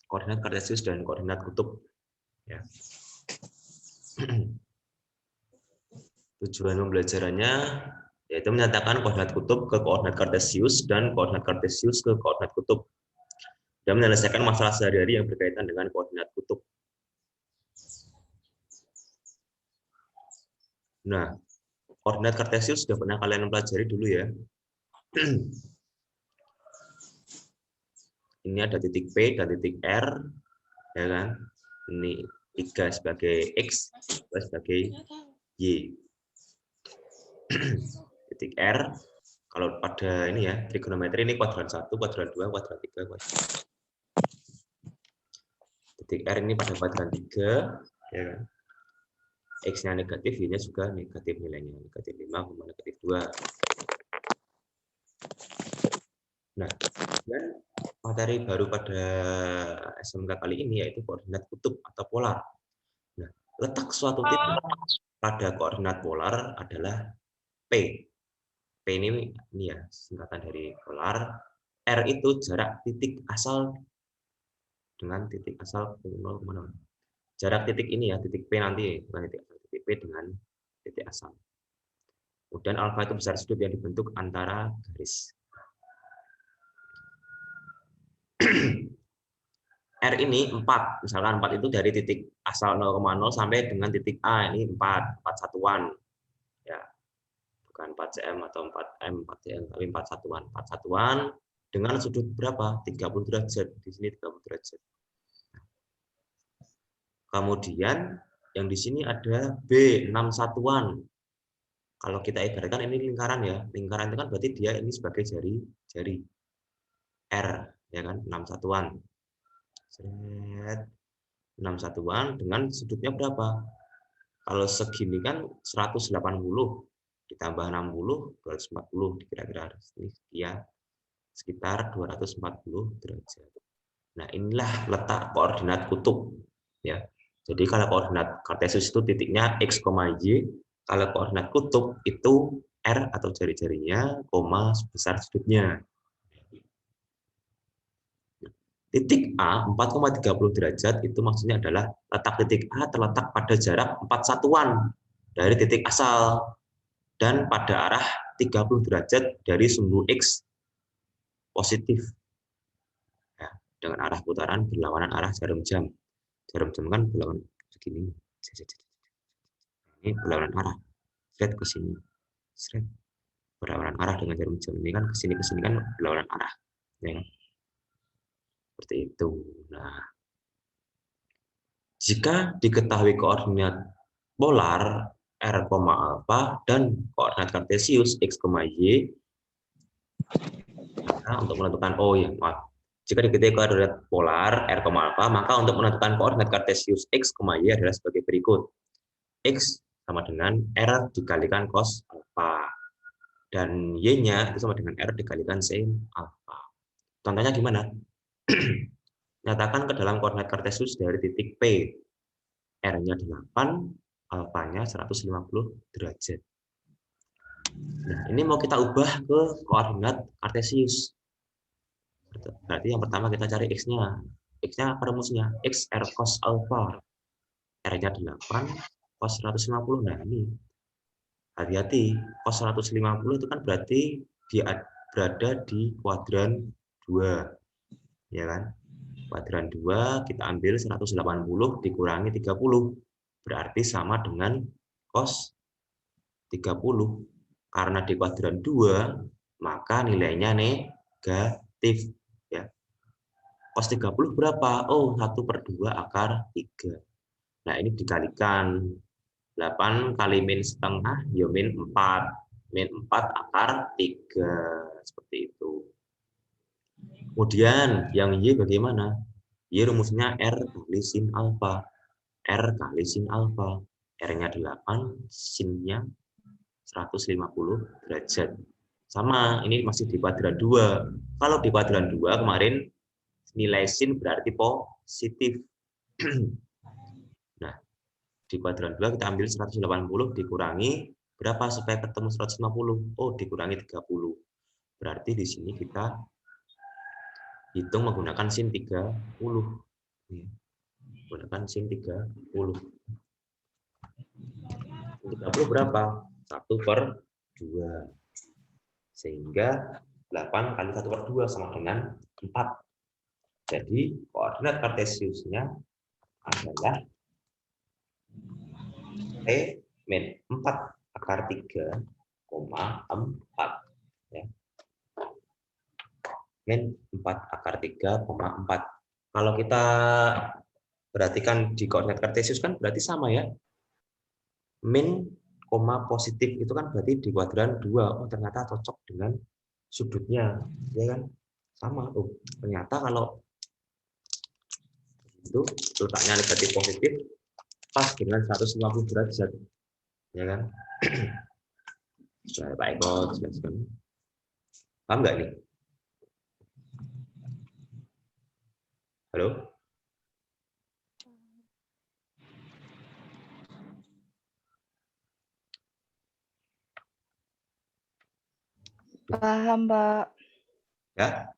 koordinat kartesius dan koordinat kutub. Ya. Tujuan pembelajarannya yaitu menyatakan koordinat kutub ke koordinat kartesius dan koordinat kartesius ke koordinat kutub, dan menyelesaikan masalah sehari-hari yang berkaitan dengan koordinat kutub. Nah, koordinat kartesius sudah pernah kalian pelajari dulu ya. Ini ada titik P dan titik R, ya kan? Ini 3 sebagai X, 2 sebagai Y. Titik R, kalau pada ini ya, trigonometri ini kuadran 1, kuadran 2, kuadran 3, kuadran. Titik R ini pada kuadran 3, ya kan? X-nya negatif, Y-nya juga negatif nilainya, negatif 5, negatif 2. Nah, dan materi baru pada SMK kali ini yaitu koordinat kutub atau polar. Nah, letak suatu titik pada koordinat polar adalah P. P ini ya singkatan dari polar. R itu jarak titik asal dengan titik asal 0,0. Jarak titik ini ya, titik P nanti, bukan titik asal, titik P dengan titik asal. Kemudian alfa itu besar sudut yang dibentuk antara garis. R ini 4, misalkan 4 itu dari titik asal 0,0 sampai dengan titik A, ini 4 satuan. Ya, bukan 4 cm atau 4 m, 4 cm, tapi 4 satuan. 4 satuan dengan sudut berapa? 30 derajat. Di sini 30 derajat. Kemudian yang di sini ada B, 6 satuan. Kalau kita ibaratkan ini lingkaran ya. Lingkaran itu kan berarti dia ini sebagai jari R, ya kan? 6 satuan. Seret. 6 satuan dengan sudutnya berapa? Kalau segini kan 180 ditambah 60 240 kira-kira ya sekitar 240 derajat. Nah, inilah letak koordinat kutub ya. Jadi kalau koordinat kartesius itu titiknya x, y, kalau koordinat kutub itu r atau jari-jarinya, koma besar sudutnya. Titik A 4,30 derajat itu maksudnya adalah letak titik A terletak pada jarak 4 satuan dari titik asal dan pada arah 30 derajat dari sumbu X positif. Ya, dengan arah putaran berlawanan arah jarum jam. Jarum jam kan berlawanan segini. Ini berlawanan arah. Seret ke sini. Seret. Berlawanan arah dengan jarum jam. Ini kan ke sini kan berlawanan arah. Ya. Seperti itu. Nah, jika diketahui koordinat polar r, alfa dan koordinat kartesius x, y, maka untuk menentukan jika diketahui koordinat polar r, alfa, maka untuk menentukan koordinat kartesius x, y adalah sebagai berikut. X sama dengan r dikalikan cos alfa dan y-nya itu sama dengan r dikalikan sin alfa. Contohnya gimana? Nyatakan ke dalam koordinat kartesius dari titik P. R-nya 8, alfanya 150 derajat. Nah, ini mau kita ubah ke koordinat kartesius. Berarti yang pertama kita cari X-nya. X-nya apa rumusnya? X R cos alfa. R-nya 8, cos 150. Nah, ini hati-hati. Cos 150 itu kan berarti dia berada di kuadran 2. Ya kan? Kuadran 2 kita ambil 180 dikurangi 30. Berarti sama dengan cos 30. Karena di kuadran 2, maka nilainya negatif. Ya. Cos 30 berapa? Oh, 1/2 akar 3. Nah, ini dikalikan. 8 kali min setengah, ya min 4. Min 4 akar 3. Seperti itu. Kemudian yang Y bagaimana? Y rumusnya R kali sin alfa. R kali sin alfa. R-nya 8, sin-nya 150 derajat. Sama, ini masih di kuadran 2. Kalau di kuadran 2 kemarin nilai sin berarti positif. Nah, di kuadran 2 kita ambil 180 dikurangi berapa supaya ketemu 150? Oh, dikurangi 30. Berarti di sini kita hitung menggunakan sin 30. Ini, gunakan sin 30. 30 berapa? 1/2. Sehingga 8 kali 1/2 sama dengan 4. Jadi koordinat kartesiusnya adalah T-4/3,4. Ya. Min 4/3,4. Kalau kita perhatikan di koordinat kartesius kan berarti sama ya. Min, positif itu kan berarti di kuadran 2. Oh, ternyata cocok dengan sudutnya. Ya kan? Sama. Oh, ternyata kalau itu letaknya negatif positif pas dengan 150 derajat. Ya kan? Sudah Pak Eko jelaskan. Paham nggak nih? Halo? Paham, Mbak. Ya?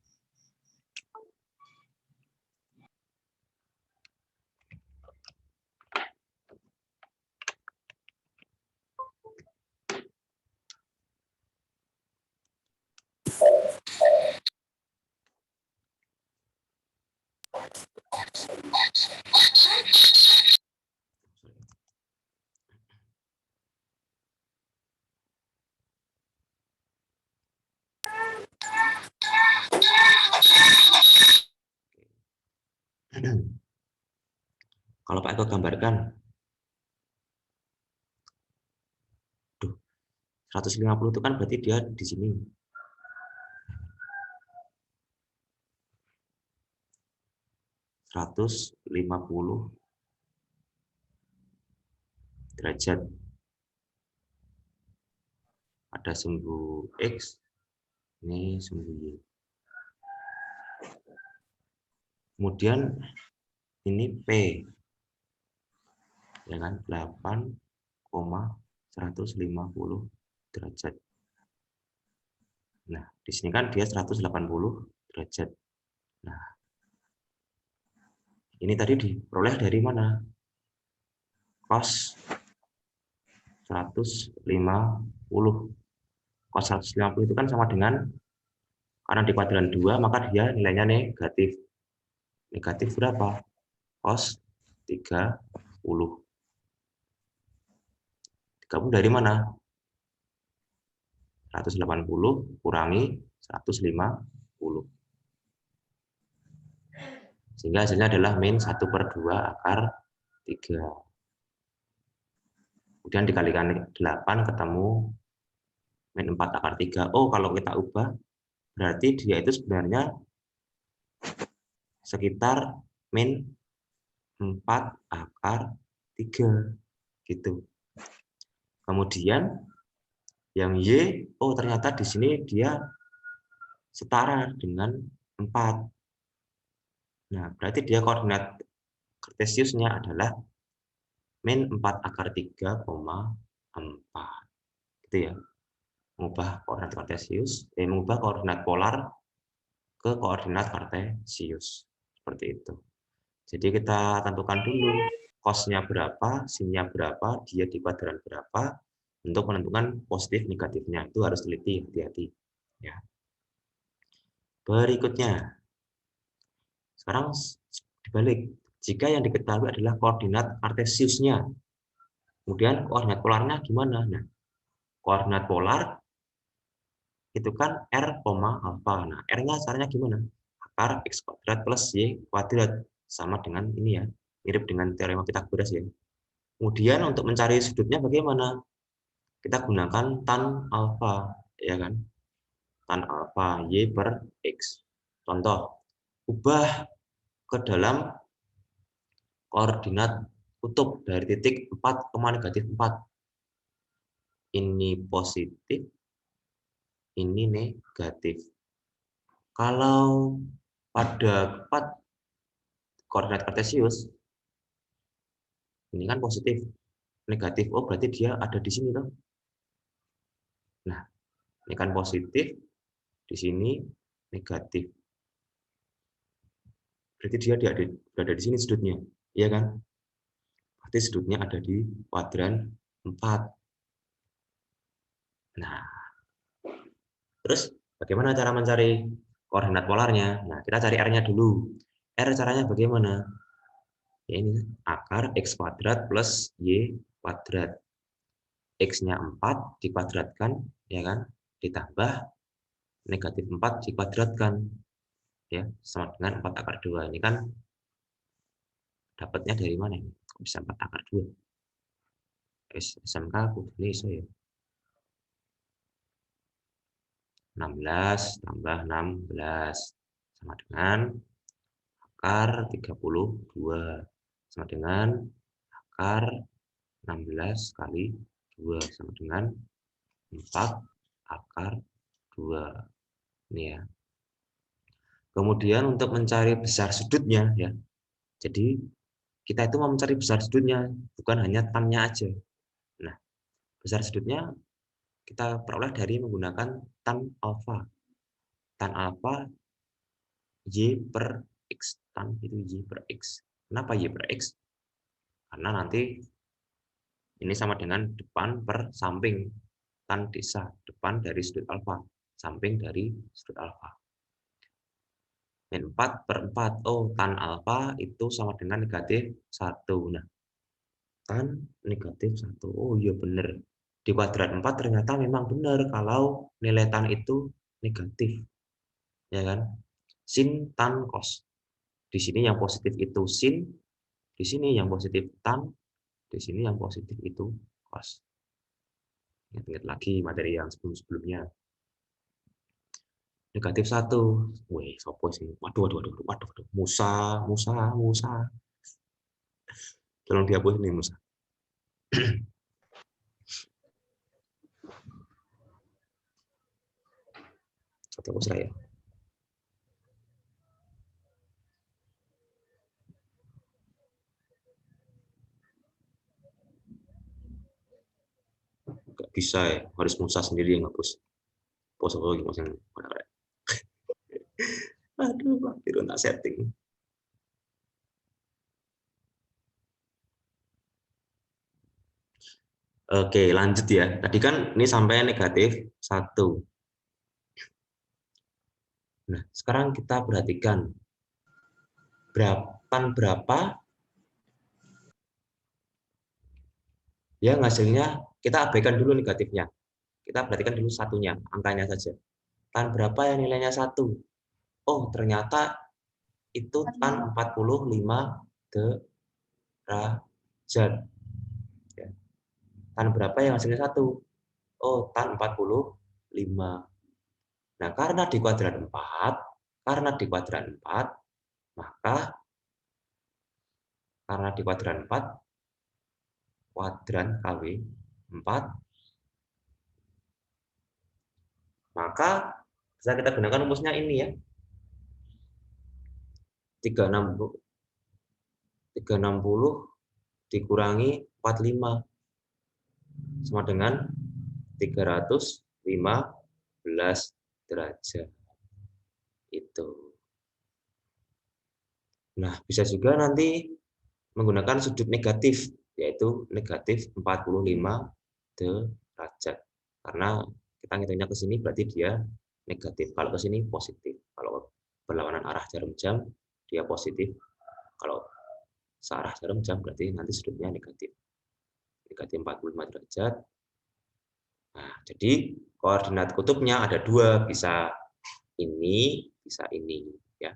Kalau Pak Eko gambarkan, 150 itu kan berarti dia di sini. 150 derajat. Ada sumbu X, ini sumbu Y. Kemudian ini P, ya kan, 8,150 derajat. Nah, di sini kan dia 180 derajat. Nah, ini tadi diperoleh dari mana? Cos 150. Cos 150 itu kan sama dengan, karena di kuadran 2, maka dia nilainya negatif. Negatif berapa? Cos 30. 30 dari mana? 180 kurangi 150. Sehingga hasilnya adalah min 1/2 akar 3. Kemudian dikalikan 8 ketemu min 4 akar 3. Oh, kalau kita ubah, berarti dia itu sebenarnya sekitar min 4 akar 3. Gitu. Kemudian yang Y, oh ternyata di sini dia setara dengan 4. Nah, berarti dia koordinat kartesiusnya adalah min 4 akar 3,4. Gitu ya. Mengubah koordinat kartesius, mengubah koordinat polar ke koordinat kartesius. Seperti itu. Jadi kita tentukan dulu cos-nya berapa, sin-nya berapa, dia di kuadran berapa, untuk menentukan positif negatifnya. Itu harus teliti, hati-hati. Ya. Berikutnya, sekarang dibalik. Jika yang diketahui adalah koordinat kartesiusnya, kemudian koordinat polarnya gimana? Nah, koordinat polar itu kan R, alfa. Nah, R-nya caranya gimana? Akar X kuadrat plus Y kuadrat. Sama dengan ini ya, mirip dengan teorema Pitagoras ya. Kemudian untuk mencari sudutnya bagaimana? Kita gunakan tan alfa, ya kan? Tan alfa Y per X. Contoh, ubah ke dalam koordinat kutub dari titik 4, negatif 4. Ini positif, ini negatif. Kalau pada 4 koordinat kartesius, ini kan positif, negatif. Oh, berarti dia ada di sini toh. Nah, ini kan positif, di sini negatif. Berarti dia ada di sini sudutnya, ya kan? Berarti sudutnya ada di kuadran 4. Nah, terus bagaimana cara mencari koordinat polarnya? Nah, kita cari R-nya dulu. R caranya bagaimana? Ya ini, akar X kuadrat plus Y kuadrat. X-nya 4 dikuadratkan, ya kan? Ditambah negatif 4 dikuadratkan. Ya, sama dengan 4 akar 2. Ini kan dapatnya dari mana? Kok bisa 4 akar 2? SMK aku ini iso ya. 16 tambah 16 sama dengan akar 32 sama dengan akar 16 kali 2 sama dengan 4 akar 2. Ini ya. Kemudian untuk mencari besar sudutnya ya. Jadi kita itu mau mencari besar sudutnya, bukan hanya tannya aja. Nah, besar sudutnya kita peroleh dari menggunakan tan alfa. Tan alfa Y per X. Tan itu Y per X. Kenapa Y per X? Karena nanti ini sama dengan depan per samping. Tan desa, depan dari sudut alfa. Samping dari sudut alfa. Min 4 per 4. Oh, tan alfa itu sama dengan negatif 1. Nah, tan negatif 1. Oh iya benar. Di kuadrat 4 ternyata memang benar kalau nilai tan itu negatif. Ya kan? Sin, tan, cos. Di sini yang positif itu sin, di sini yang positif tan, di sini yang positif itu cos. Ingat lagi materi yang sebelum-sebelumnya. Negatif 1. Wih, sopo sih? Waduh. Musa. Tolong dihapus nih, Musa. Atau Musa ya? Nggak bisa ya, harus Musa sendiri yang ngapus. Pose lagi maksudnya. Aduh, Pak Biro tak setting. Oke, lanjut ya. Tadi kan ini sampai negatif 1. Nah, sekarang kita perhatikan berapa yang hasilnya kita abaikan dulu negatifnya. Kita perhatikan dulu satunya, angkanya saja. Tan berapa yang nilainya 1? Oh, ternyata itu tan 45 derajat. Ya. Tan berapa yang hasilnya 1? Oh, tan 45. Nah, karena di kuadran 4, maka karena di kuadran 4, kuadran KW 4, maka bisa kita gunakan rumusnya ini ya. 360 dikurangi 45 sama dengan 315 derajat. Itu. Nah, bisa juga nanti menggunakan sudut negatif, yaitu negatif 45 derajat. Karena kita ngitungnya ke sini berarti dia negatif. Kalau ke sini positif. Kalau berlawanan arah jarum jam, dia positif. Kalau searah jarum jam berarti nanti sudutnya negatif. Negatif 45 derajat. Nah, jadi koordinat kutubnya ada 2, bisa ini, bisa ini. Ya.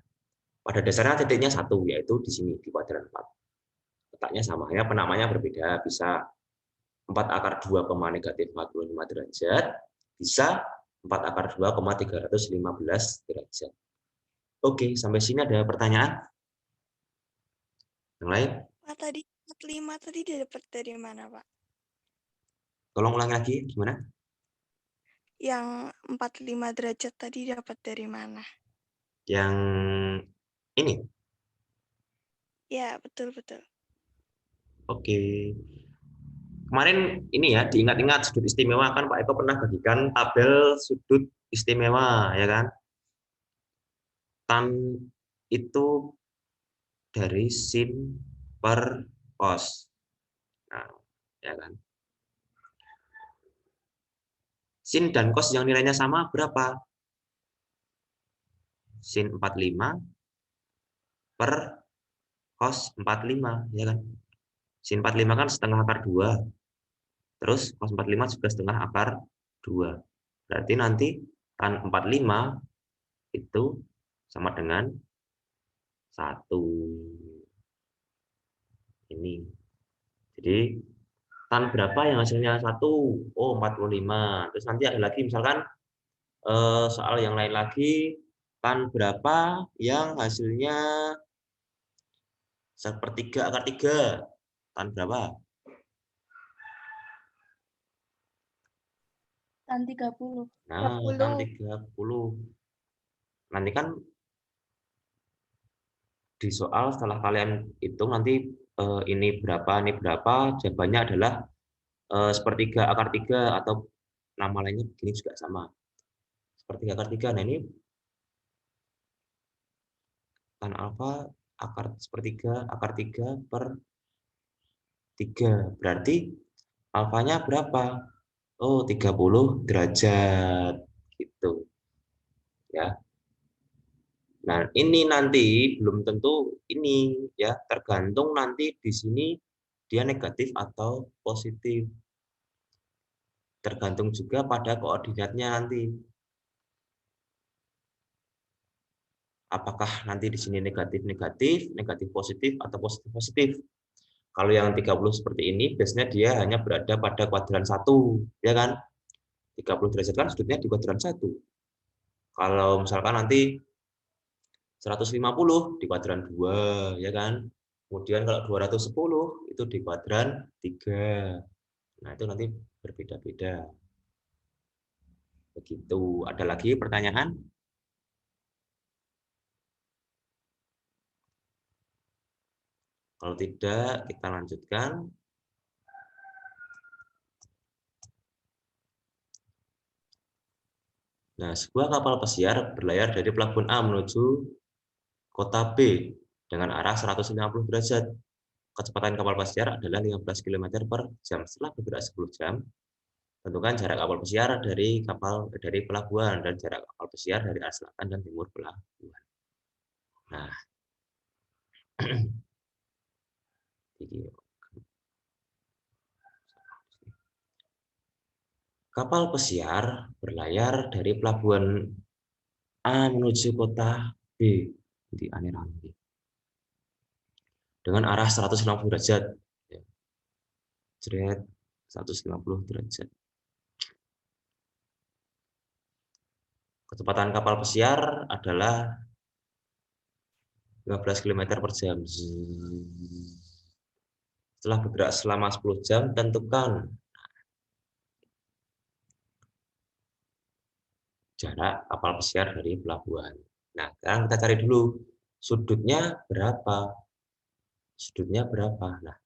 Pada dasarnya titiknya 1, yaitu di sini, di kuadran 4. Letaknya sama, hanya penamanya berbeda. Bisa 4 akar 2, negatif 45 derajat, bisa 4 akar 2, 315 derajat. Oke, sampai sini ada pertanyaan? Yang lain? Pak, tadi 45 tadi didapat dari mana, Pak? Tolong ulang lagi, gimana? Yang 45 derajat tadi dapat dari mana? Yang ini? Ya, betul-betul. Oke. Kemarin ini ya, diingat-ingat sudut istimewa, kan Pak Eko pernah bagikan tabel sudut istimewa, ya kan? Tan itu dari sin per cos. Nah, ya kan? Sin dan cos yang nilainya sama berapa? Sin 45 per cos 45, ya kan? Sin 45 kan setengah akar 2. Terus cos 45 juga setengah akar 2. Berarti nanti tan 45 itu sama dengan 1. Ini. Jadi tan berapa yang hasilnya 1? Oh, 45. Terus nanti ada lagi misalkan soal yang lain lagi, tan berapa yang hasilnya sepertiga akar 3? Tan berapa? Tan 30. Nah, tan 30. Nanti kan di soal setelah kalian hitung nanti ini berapa, jawabannya adalah sepertiga akar 3 atau nama lainnya begini juga sama. Sepertiga akar 3. Nah, ini tan alfa akar sepertiga akar 3 per 3. Berarti alfanya berapa? Oh, 30 derajat. Gitu. Ya. Nah, ini nanti belum tentu ini ya, tergantung nanti di sini dia negatif atau positif. Tergantung juga pada koordinatnya nanti. Apakah nanti di sini negatif-negatif, negatif positif, atau positif-positif. Kalau yang 30 seperti ini, biasanya dia hanya berada pada kuadran 1, ya kan? 30 derajat kan sudutnya di kuadran 1. Kalau misalkan nanti 150 di kuadran 2, ya kan? Kemudian kalau 210 itu di kuadran 3. Nah, itu nanti berbeda-beda. Begitu. Ada lagi pertanyaan? Kalau tidak, kita lanjutkan. Nah, sebuah kapal pesiar berlayar dari pelabuhan A menuju kota B dengan arah 150 derajat. Kecepatan kapal pesiar adalah 15 km per jam. Setelah bergerak 10 jam, tentukan jarak kapal pesiar dari pelabuhan dan jarak kapal pesiar dari arah selatan dan timur pelabuhan. Nah, kapal pesiar berlayar dari pelabuhan A menuju kota B. Jadi aneh lagi. Dengan arah 150 derajat. Jret 150 derajat. Kecepatan kapal pesiar adalah 15 km per jam. Setelah bergerak selama 10 jam, tentukan jarak kapal pesiar dari pelabuhan. Nah, sekarang kita cari dulu sudutnya berapa. Sudutnya berapa? Nah,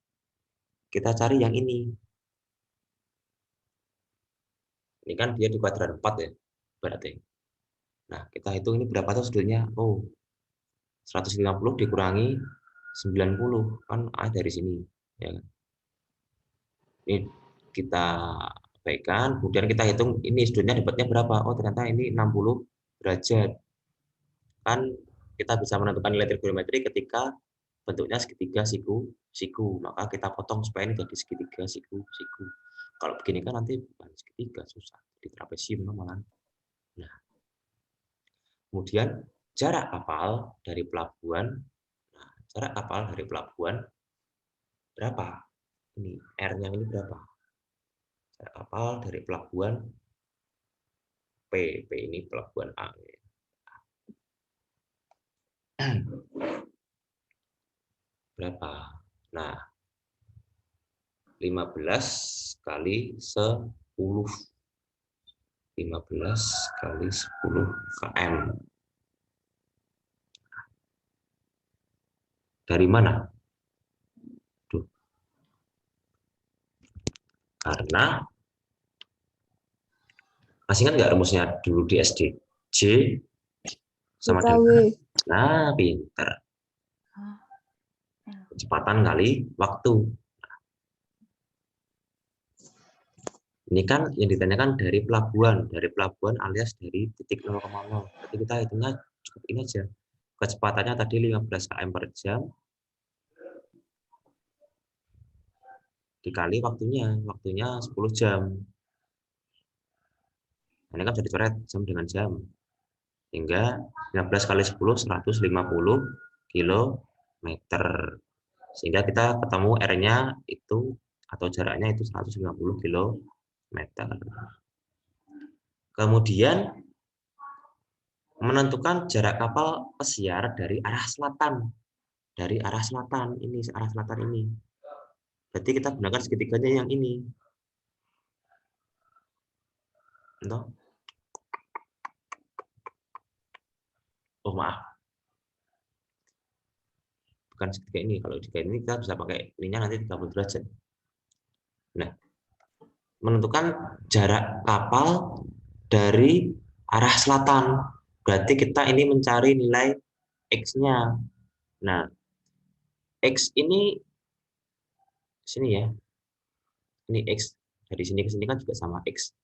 kita cari yang ini. Ini kan dia di kuadran 4 ya, berarti. Nah, kita hitung ini berapa tuh sudutnya? Oh, 150 dikurangi 90 kan A dari sini, ya kan? Ini kita abaikan, kemudian kita hitung ini sudutnya dapatnya berapa? Oh, ternyata ini 60 derajat. Kan kita bisa menentukan nilai trigonometri ketika bentuknya segitiga siku. Maka kita potong supaya ini jadi segitiga siku. Kalau begini kan nanti bukan segitiga, susah. Di trapesium malah. Nah, kemudian jarak kapal dari pelabuhan. Nah, jarak kapal dari pelabuhan berapa? Ini R-nya ini berapa? Jarak kapal dari pelabuhan P ini pelabuhan A. Berapa? Nah, 15 kali 10. 15 kali 10 km. Dari mana? Duh. Karena masih ingat nggak rumusnya dulu di SD? J sama dengan. Nah, pinter. kecepatan kali waktu. Ini kan yang ditanyakan dari pelabuhan alias dari titik 0,0. Berarti kita hitungnya cukup ini aja. Kecepatannya tadi 15 km per jam dikali waktunya 10 jam. Ini kan sudah dicoret jam dengan jam. Hingga 15 kali 10, 150 km. Sehingga kita ketemu R-nya itu atau jaraknya itu 150 km. Kemudian menentukan jarak kapal pesiar dari arah selatan. Dari arah selatan ini, arah selatan ini. Berarti kita gunakan segitiganya yang ini. Entah. Oh maaf, bukan segitiga ini. Kalau segitiga ini kita bisa pakai ininya nanti 30 derajat. Nah, menentukan jarak kapal dari arah selatan. Berarti kita ini mencari nilai X-nya. Nah, X ini sini ya. Ini X. Dari sini ke sini kan juga sama X.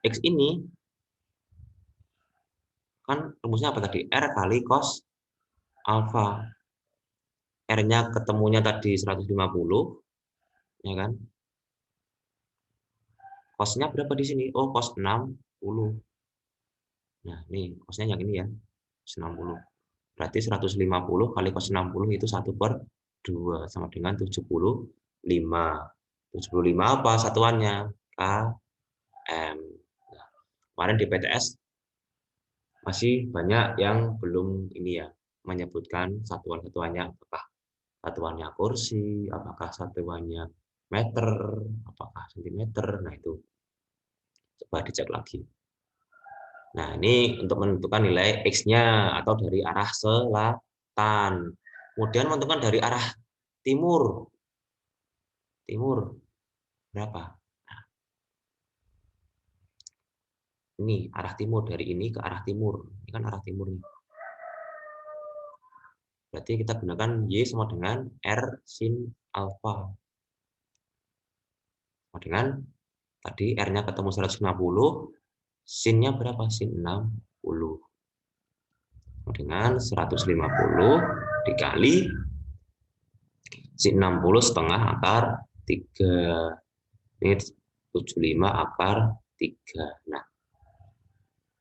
X ini kan rumusnya apa tadi? R kali cos alfa. R-nya ketemunya tadi 150, ya kan? Cos-nya berapa di sini? Oh, cos 60. Nah, nih cos-nya yang ini ya, 60. Berarti 150 kali cos 60 itu 1/2 sama dengan 75. 75 apa satuannya? km. Nah, kemarin di PTS masih banyak yang belum ini ya, menyebutkan satuan-satuannya, apakah satuannya kursi, apakah satuannya meter, apakah sentimeter. Nah, itu coba dicek lagi. Nah, ini untuk menentukan nilai X-nya atau dari arah selatan. Kemudian menentukan dari arah timur. Timur berapa? Nah, ini arah timur, dari ini ke arah timur. Ini kan arah timur nih. Berarti kita gunakan Y sama dengan R sin alfa. Sama dengan tadi R-nya ketemu 150, sin-nya berapa? Sin 60. Sama dengan 150 dikali sin 60 setengah akar 3. Ini 75 akar 3. Nah,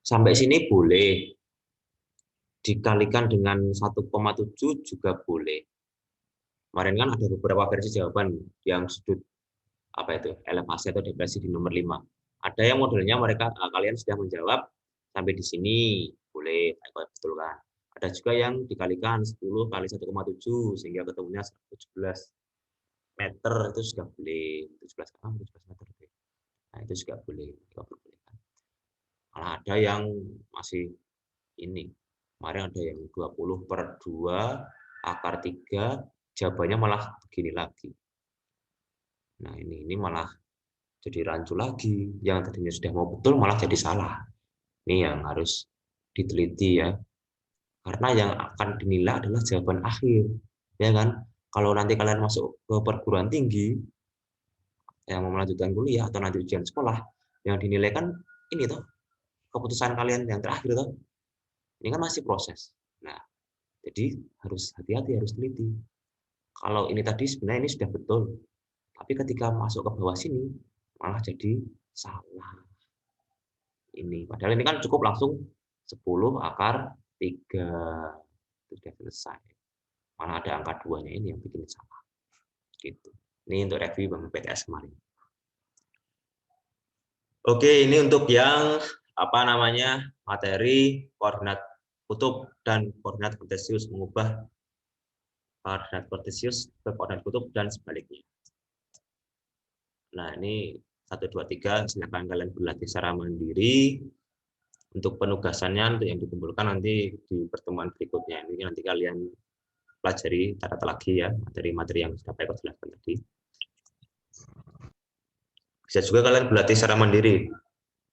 sampai sini boleh. Dikalikan dengan 1,7 juga boleh. Kemarin kan ada beberapa versi jawaban yang sudut apa itu elevasi atau depresi di nomor 5. Ada yang modelnya mereka kalian sudah menjawab sampai di sini boleh, betul kan? Ada juga yang dikalikan 10 kali 1,7 sehingga ketemunya 17 meter, itu sudah boleh. 17 meter. Nah, itu juga boleh. Malah ada yang masih ini. Kemarin ada yang 20/2 akar 3, jawabannya malah begini lagi. Nah, ini malah jadi rancu lagi. Yang tadinya sudah mau betul malah jadi salah. Ini yang harus diteliti ya. Karena yang akan dinilai adalah jawaban akhir. Ya kan? Kalau nanti kalian masuk ke perguruan tinggi, yang mau melanjutkan kuliah atau nanti ujian sekolah, yang dinilai kan ini toh, keputusan kalian yang terakhir toh. Ini kan masih proses. Nah, jadi harus hati-hati, harus teliti. Kalau ini tadi sebenarnya ini sudah betul, tapi ketika masuk ke bawah sini malah jadi salah. Ini padahal ini kan cukup langsung 10 akar 3 sudah selesai. Malah ada angka 2-nya ini yang bikin salah. Gitu. Ini untuk review Bang PTS kemarin. Oke, ini untuk yang apa namanya materi koordinat kutub dan koordinat kartesius, mengubah koordinat kartesius ke koordinat kutub dan sebaliknya. Nah, ini 1, 2, 3, silakan kalian berlatih secara mandiri. Untuk penugasannya, untuk yang dikumpulkan nanti di pertemuan berikutnya. Ini nanti kalian pelajari tata lagi ya, materi-materi yang sudah Pak Eko jelaskan tadi. Bisa juga kalian berlatih secara mandiri.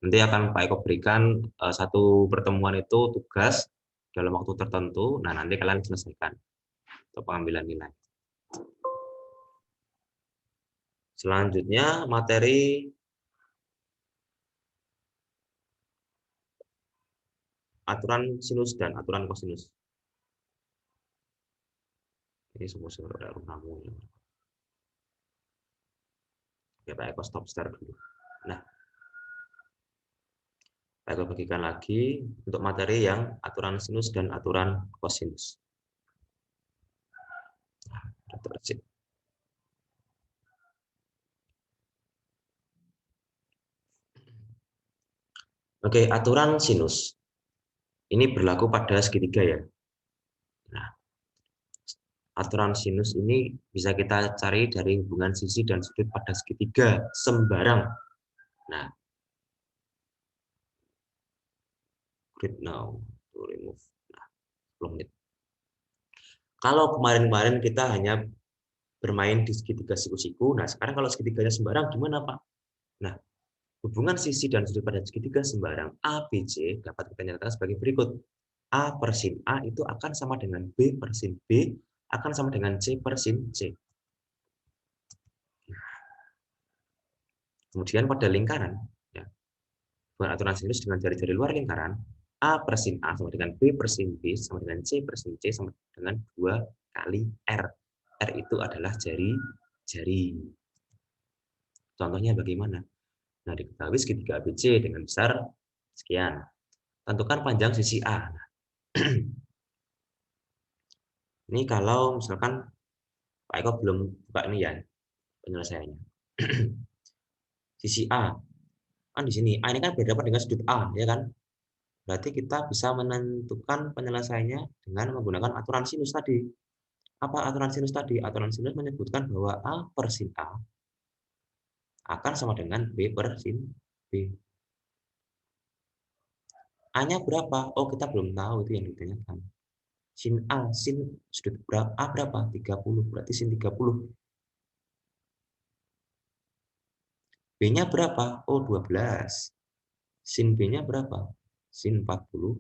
Nanti akan Pak Eko berikan satu pertemuan itu tugas dalam waktu tertentu. Nah, nanti kalian selesaikan untuk pengambilan nilai. Selanjutnya materi aturan sinus dan aturan kosinus. Ini semua sudah kamu. Ya, Pak Eko stop share dulu. Nah, Pak Eko bagikan lagi untuk materi yang aturan sinus dan aturan kosinus. Oke, aturan sinus. Ini berlaku pada segitiga ya. Nah, aturan sinus ini bisa kita cari dari hubungan sisi dan sudut pada segitiga sembarang. Nah, grid now to remove. Nah, 10 menit. Kalau kemarin-kemarin kita hanya bermain di segitiga siku-siku, nah sekarang kalau segitiganya sembarang gimana Pak? Nah, hubungan sisi dan sudut pada segitiga sembarang ABC dapat kita nyatakan sebagai berikut. A per sin A itu akan sama dengan B per sin B akan sama dengan C per sin C. Kemudian pada lingkaran, ya, hubungan aturan sinus dengan jari-jari luar lingkaran, A per sin A sama dengan B per sin B sama dengan C per sin C sama dengan 2 kali R. R itu adalah jari-jari. Contohnya bagaimana? Nah, diketahui segitiga ABC dengan besar sekian. Tentukan panjang sisi A. Ini kalau misalkan Pak Eko belum buka ini ya penyelesaiannya. Sisi A kan di sini A ini kan berhadapan dengan sudut A, ya kan? Berarti kita bisa menentukan penyelesaiannya dengan menggunakan aturan sinus tadi. Apa aturan sinus tadi? Aturan sinus menyebutkan bahwa A per sin A akan sama dengan B per sin B. A-nya berapa? Oh, kita belum tahu, itu yang ditanyakan. Sin A, sin sudut A berapa? 30, berarti sin 30. B-nya berapa? Oh, 12. Sin B-nya berapa? Sin 45.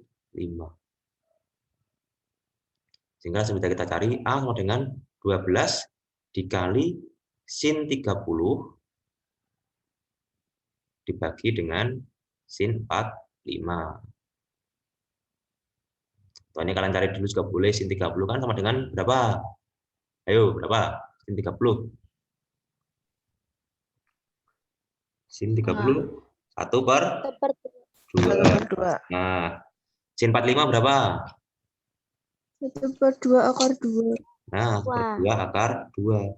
Sehingga bisa kita cari A sama dengan 12 dikali sin 30 dibagi dengan sin 45. Tuh, ini kalian cari dulu juga boleh. Sin 30 kan sama dengan berapa? Ayo, berapa? Sin 30. Sin 30 1 per 2. Nah, sin 45 berapa? 1/2 akar 2. Nah, 1/2 akar 2.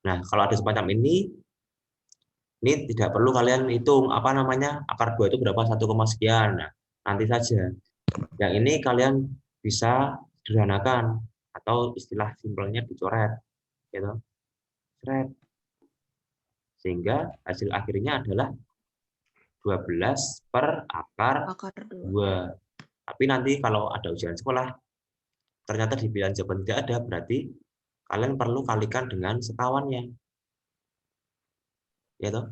Nah, kalau ada semacam ini tidak perlu kalian hitung apa namanya akar 2 itu berapa 1, sekian. Nah, nanti saja. Yang ini kalian bisa sederhanakan atau istilah simpelnya dicoret, gitu. Coret. Sehingga hasil akhirnya adalah 12 per akar 2. Tapi nanti kalau ada ujian sekolah, ternyata di pilihan jawaban tidak ada, berarti kalian perlu kalikan dengan sekawannya. Ya toh?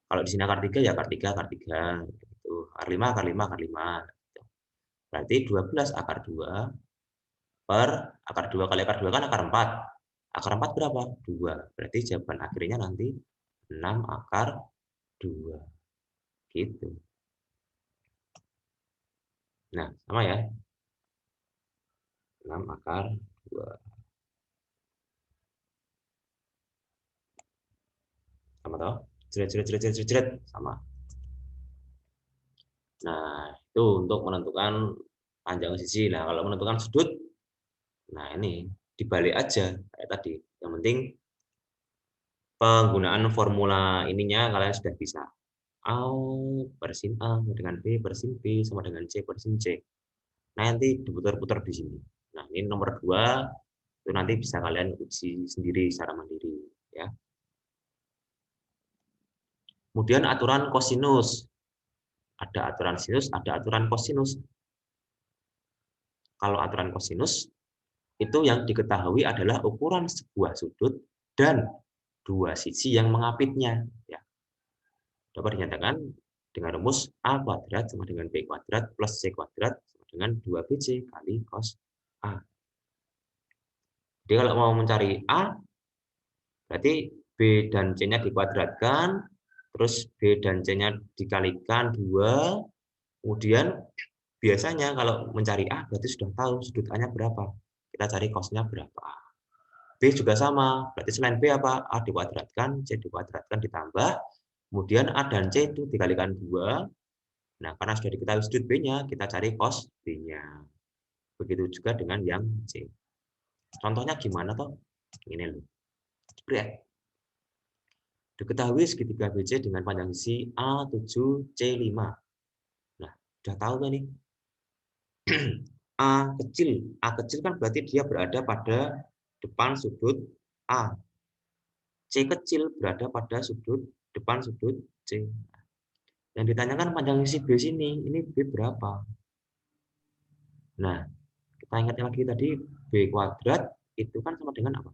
Kalau di sini akar 3 ya akar 3 gitu. Akar 5 akar 5 akar 5. Berarti 12 akar 2 per akar 2 kali akar 2 kan akar 4. Akar 4 berapa? 2. Berarti jawaban akhirnya nanti 6 akar 2. Gitu. Nah, sama ya. 6 akar 2. Sama toh? Jret. Sama. Nah, itu untuk menentukan panjang sisi. Nah, kalau menentukan sudut, nah ini dibalik aja kayak tadi. Yang penting penggunaan formula ininya kalian sudah bisa. A per sin A dengan B per sin B sama dengan C per sin C. Nah, nanti diputar-putar di sini. Nah, ini nomor 2 itu nanti bisa kalian uji sendiri secara mandiri ya. Kemudian aturan kosinus. Ada aturan sinus, ada aturan kosinus. Kalau aturan kosinus itu yang diketahui adalah ukuran sebuah sudut dan dua sisi yang mengapitnya. Ya. Dapat dinyatakan dengan rumus A kuadrat sama dengan B kuadrat plus C kuadrat sama dengan 2BC kali cos A. Jadi kalau mau mencari A, berarti B dan C-nya dikuadratkan, terus B dan C-nya dikalikan 2, kemudian biasanya kalau mencari A berarti sudah tahu sudut A-nya berapa. Kita cari cos-nya berapa. B juga sama, berarti selain B apa? A dikuadratkan, C dikuadratkan ditambah, kemudian A dan C itu dikalikan 2. Nah, karena sudah diketahui sudut B-nya, kita cari cos B-nya. Begitu juga dengan yang C. Contohnya gimana toh? Ini loh. Lihat. Diketahui segitiga BC dengan panjang sisi A7, C5. Nah, sudah tahu kan nih? A kecil kan berarti dia berada pada depan sudut A. C kecil berada pada depan sudut C. Yang ditanyakan panjang sisi B sini, ini B berapa? Nah, kita ingat lagi tadi B kuadrat itu kan sama dengan apa?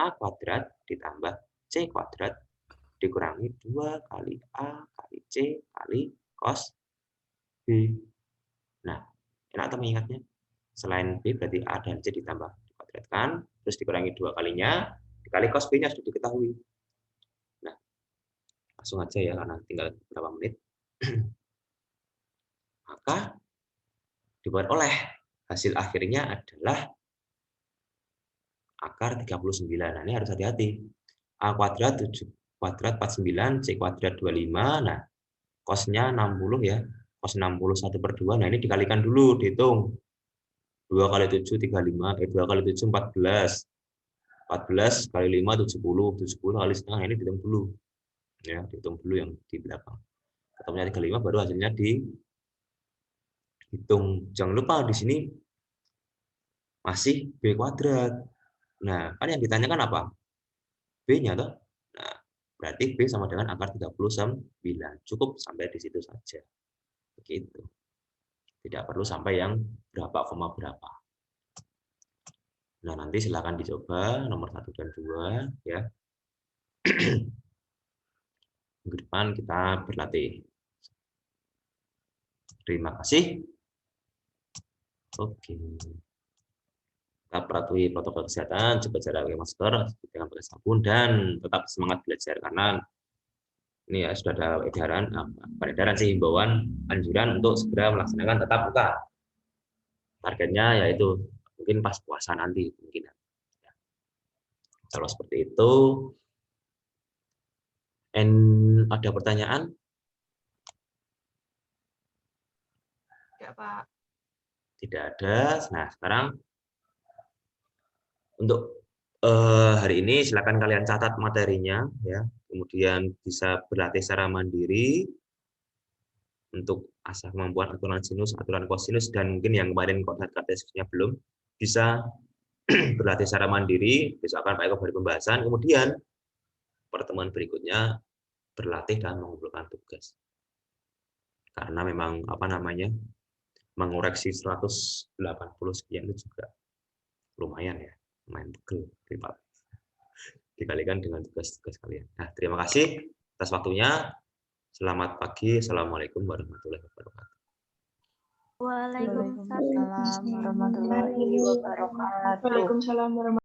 A kuadrat ditambah C kuadrat dikurangi 2 kali A kali C kali cos B. Nah, enak atau mengingatnya? Selain B berarti A dan C ditambah dikuadratkan, terus dikurangi 2 kalinya, dikali cos B-nya sudah diketahui. Nah, langsung aja ya, karena tinggal beberapa menit. Maka dibuat oleh hasil akhirnya adalah akar 39. Nah, ini harus hati-hati. A kuadrat 7 kuadrat 49, C kuadrat 25. Nah, cos-nya 60 ya. Cos 61 per 2. Nah, ini dikalikan dulu, dihitung. 2 kali 7, 35. 2 kali 7, 14. 14 kali 5, 70. 70 kali setengah. Ini dihitung dulu. Ya, dihitung dulu yang di belakang. Ketemunya 35, baru hasilnya dihitung. Jangan lupa di sini masih B kuadrat. Nah, kan yang ditanyakan apa? B-nya toh. Nah, berarti B sama dengan akar 39. Cukup sampai di situ saja. Begitu. Tidak perlu sampai yang berapa, koma berapa. Nah, nanti silakan dicoba nomor 1 dan 2 ya. Minggu depan kita berlatih. Terima kasih. Oke. Kita patuhi protokol kesehatan, jaga jarak, pakai masker, jangan pakai sabun, dan tetap semangat belajar karena ini ya sudah ada edaran sih, himbauan, anjuran untuk segera melaksanakan tatap muka. Targetnya yaitu mungkin pas puasa nanti mungkin. Kalau seperti itu, ada pertanyaan? Ya, Pak. Tidak ada. Nah, sekarang untuk hari ini silakan kalian catat materinya ya. Kemudian bisa berlatih secara mandiri untuk asah kemampuan aturan sinus, aturan kosinus, dan mungkin yang kemarin koordinat kartesiusnya belum bisa berlatih secara mandiri. Besok akan Pak Eko beri pembahasan. Kemudian pertemuan berikutnya berlatih dan mengumpulkan tugas. Karena memang apa namanya mengoreksi 180 sekian itu juga lumayan ya, lumayan pegel dikalikan dengan tugas-tugas kalian. Nah, terima kasih atas waktunya. Selamat pagi. Assalamualaikum warahmatullahi wabarakatuh. Waalaikumsalam warahmatullahi wabarakatuh. Waalaikumsalam warahmatullahi wabarakatuh.